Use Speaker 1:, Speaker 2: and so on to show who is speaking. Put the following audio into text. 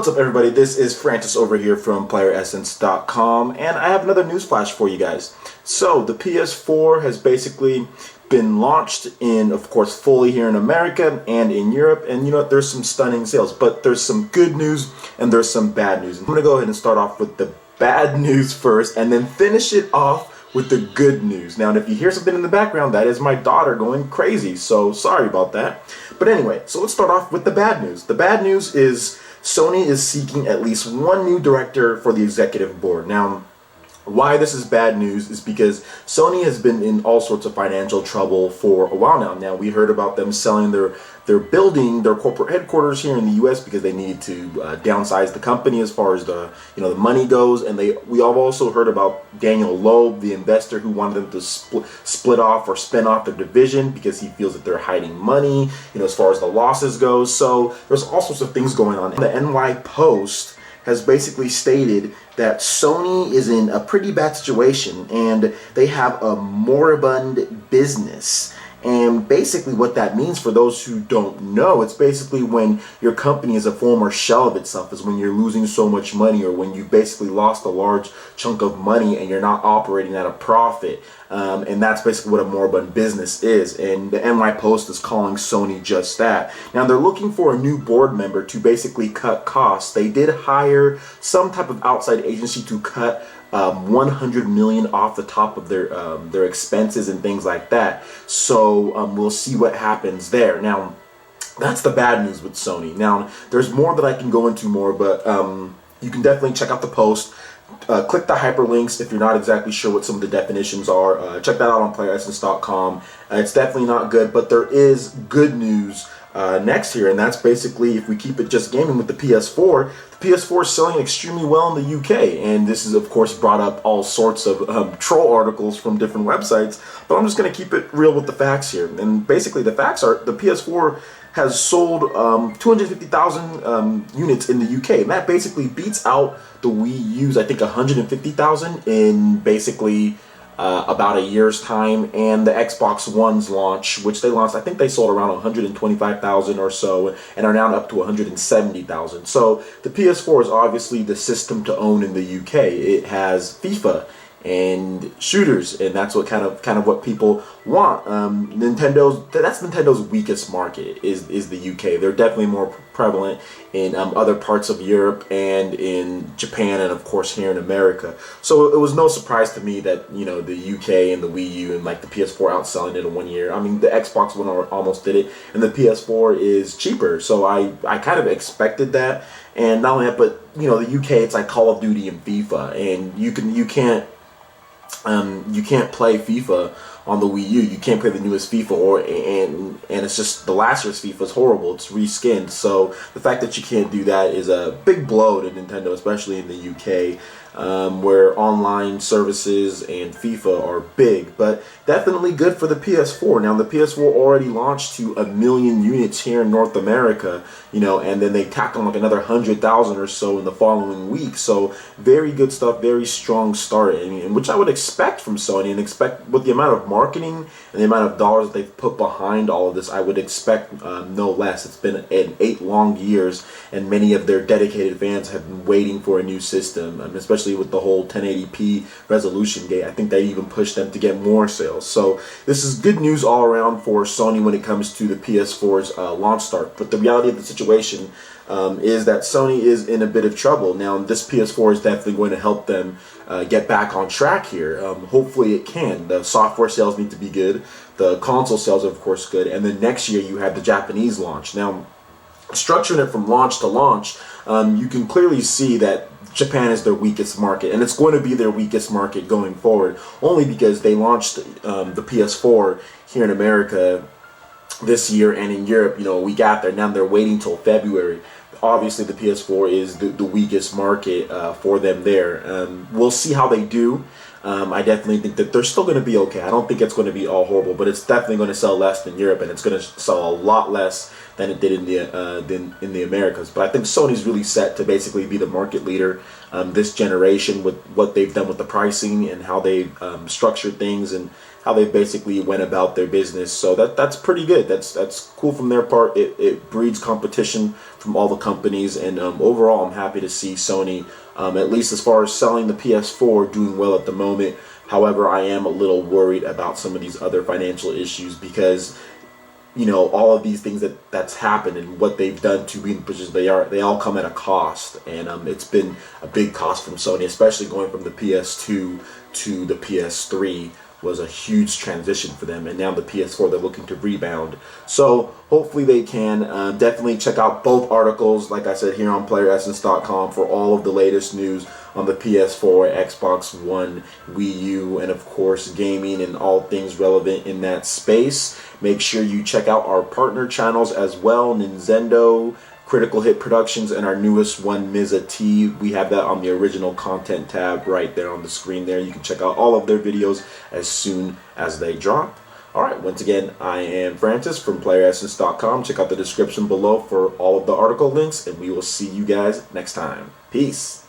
Speaker 1: What's up, everybody? This is Francis over here from PlayerEssence.com, and I have another news flash for you guys. So the PS4 has basically been launched of course, fully here in America and in Europe, and you know what, there's some stunning sales, but there's some good news and there's some bad news. I'm going to go ahead and start off with the bad news first and then finish it off with the good news. Now, and if you hear something in the background, that is my daughter going crazy, so sorry about that. But anyway, so let's start off with the bad news. The bad news is Sony is seeking at least one new director for the executive board. Now, why this is bad news is because Sony has been in all sorts of financial trouble for a while now. Now, we heard about them selling their building, their corporate headquarters here in the U.S. because they needed to downsize the company as far as the money goes. And we have also heard about Daniel Loeb, the investor, who wanted them to split off or spin off their division because he feels that they're hiding money, as far as the losses goes. So there's all sorts of things going on. The NY Post has basically stated that Sony is in a pretty bad situation and they have a moribund business. And basically what that means, for those who don't know, it's basically when your company is a former shell of itself, is when you're losing so much money, or when you basically lost a large chunk of money and you're not operating at a profit. And that's basically what a moribund business is. And the NY Post is calling Sony just that. Now, they're looking for a new board member to basically cut costs. They did hire some type of outside agency to cut $100 million off the top of their expenses and things like that. So we'll see what happens there. Now, that's the bad news with Sony. Now, there's more that I can go into more, but you can definitely check out the post. Click the hyperlinks if you're not exactly sure what some of the definitions are. Check that out on PlayerEssence.com. It's definitely not good, but there is good news next here, and that's basically, if we keep it just gaming with the PS4, the PS4 is selling extremely well in the UK, and this is of course brought up all sorts of troll articles from different websites, but I'm just going to keep it real with the facts here. And basically the facts are the PS4 has sold 250,000 units in the UK, and that basically beats out the Wii U's, I think, 150,000 in basically about a year's time, and the Xbox One's launch, which they launched, I think they sold around 125,000 or so, and are now up to 170,000. So the PS4 is obviously the system to own in the UK. It has FIFA and shooters, and that's what kind of what people want. That's Nintendo's weakest market is the UK. They're definitely more prevalent in other parts of Europe and in Japan, and of course here in America. So it was no surprise to me that the UK and the Wii U and like the PS4 outselling it in 1 year. I mean, the Xbox One almost did it, and the PS4 is cheaper. So I kind of expected that. And not only that, but the UK, it's like Call of Duty and FIFA, and you can't play FIFA on the Wii U. You can't play the newest FIFA, and it's just the last year's FIFA is horrible. It's reskinned. So the fact that you can't do that is a big blow to Nintendo, especially in the UK, where online services and FIFA are big. But definitely good for the PS4. Now, the PS4 already launched to 1 million units here in North America, and then they tacked on like another 100,000 or so in the following week. So very good stuff, very strong start, and which I would expect from Sony, and expect with the amount of marketing and the amount of dollars that they've put behind all of this, I would expect no less. It's been 8 long years, and many of their dedicated fans have been waiting for a new system, especially with the whole 1080p resolution gate. I think that even pushed them to get more sales. So this is good news all around for Sony when it comes to the PS4's launch start. But the reality of the situation is that Sony is in a bit of trouble. Now, this PS4 is definitely going to help them get back on track here. Hopefully it can. The software sales need to be good. The console sales are of course good. And then next year you have the Japanese launch. Now, structuring it from launch to launch, you can clearly see that Japan is their weakest market, and it's going to be their weakest market going forward, only because they launched the PS4 here in America this year, and in Europe, a week after. Now they're waiting till February. Obviously, the PS4 is the weakest market for them there. We'll see how they do. I definitely think that they're still going to be okay. I don't think it's going to be all horrible, but it's definitely going to sell less than Europe, and it's going to sell a lot less than it did in the Americas. But I think Sony's really set to basically be the market leader this generation with what they've done with the pricing and how they structured things and how they basically went about their business. So that's pretty good. That's cool from their part. It breeds competition from all the companies, and overall, I'm happy to see Sony, at least as far as selling the PS4, doing well at the moment. However, I am a little worried about some of these other financial issues because, you know, all of these things that's happened and what they've done to be in the position they all come at a cost, and it's been a big cost from Sony, especially going from the PS2 to the PS3 was a huge transition for them, and now the PS4 they're looking to rebound. So hopefully they can. Definitely check out both articles, like I said, here on PlayerEssence.com for all of the latest news on the PS4, Xbox One, Wii U, and of course gaming and all things relevant in that space. Make sure you check out our partner channels as well, Nintendo, Critical Hit Productions, and our newest one, Miza T. We have that on the original content tab right there on the screen there. You can check out all of their videos as soon as they drop. Alright, once again, I am Francis from PlayerEssence.com. Check out the description below for all of the article links, and we will see you guys next time. Peace.